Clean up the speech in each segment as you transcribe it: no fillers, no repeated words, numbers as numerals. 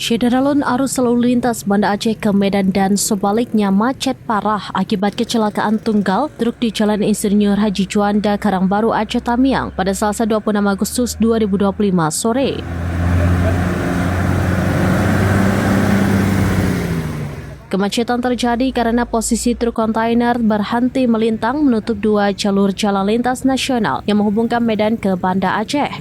Syederalun arus lalu lintas Banda Aceh ke Medan dan sebaliknya macet parah akibat kecelakaan tunggal truk di Jalan Insinyur Haji Juanda, Karangbaru, Aceh Tamiang pada Selasa 26 Agustus 2025 sore. Kemacetan terjadi karena posisi truk kontainer berhenti melintang menutup dua jalur jalan lintas nasional yang menghubungkan Medan ke Banda Aceh.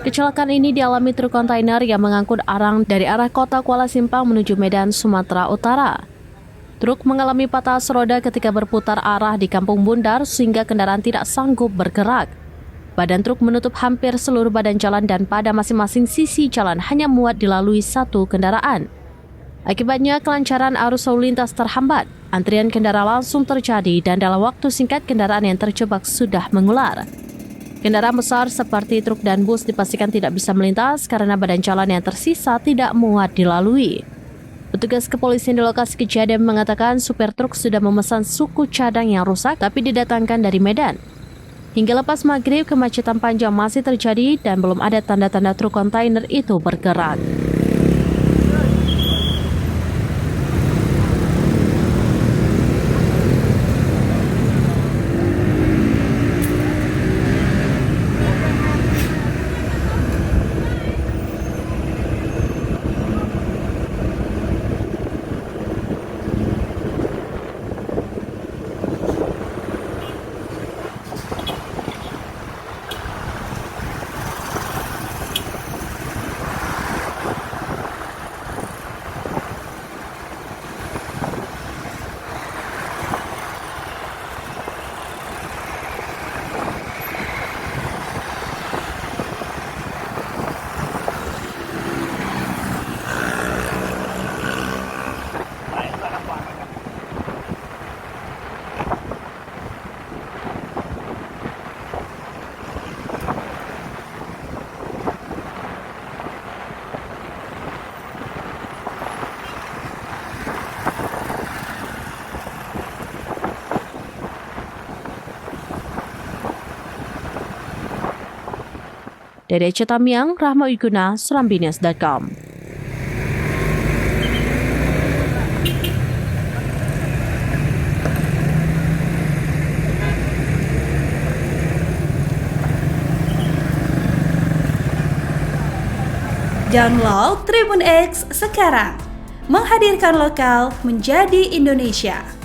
Kecelakaan ini dialami truk kontainer yang mengangkut arang dari arah kota Kuala Simpang menuju Medan, Sumatera Utara. Truk mengalami patah roda ketika berputar arah di Kampung Bundar sehingga kendaraan tidak sanggup bergerak. Badan truk menutup hampir seluruh badan jalan dan pada masing-masing sisi jalan hanya muat dilalui satu kendaraan. Akibatnya kelancaran arus lalu lintas terhambat, antrian kendaraan langsung terjadi dan dalam waktu singkat kendaraan yang terjebak sudah mengular. Kendaraan besar seperti truk dan bus dipastikan tidak bisa melintas karena badan jalan yang tersisa tidak muat dilalui. Petugas kepolisian di lokasi kejadian mengatakan supir truk sudah memesan suku cadang yang rusak tapi didatangkan dari Medan. Hingga lepas maghrib, kemacetan panjang masih terjadi dan belum ada tanda-tanda truk kontainer itu bergerak. Dari Aceh Tamiang, Rahma Wiguna, Serambinews.com. Download Tribun X sekarang, menghadirkan lokal menjadi Indonesia.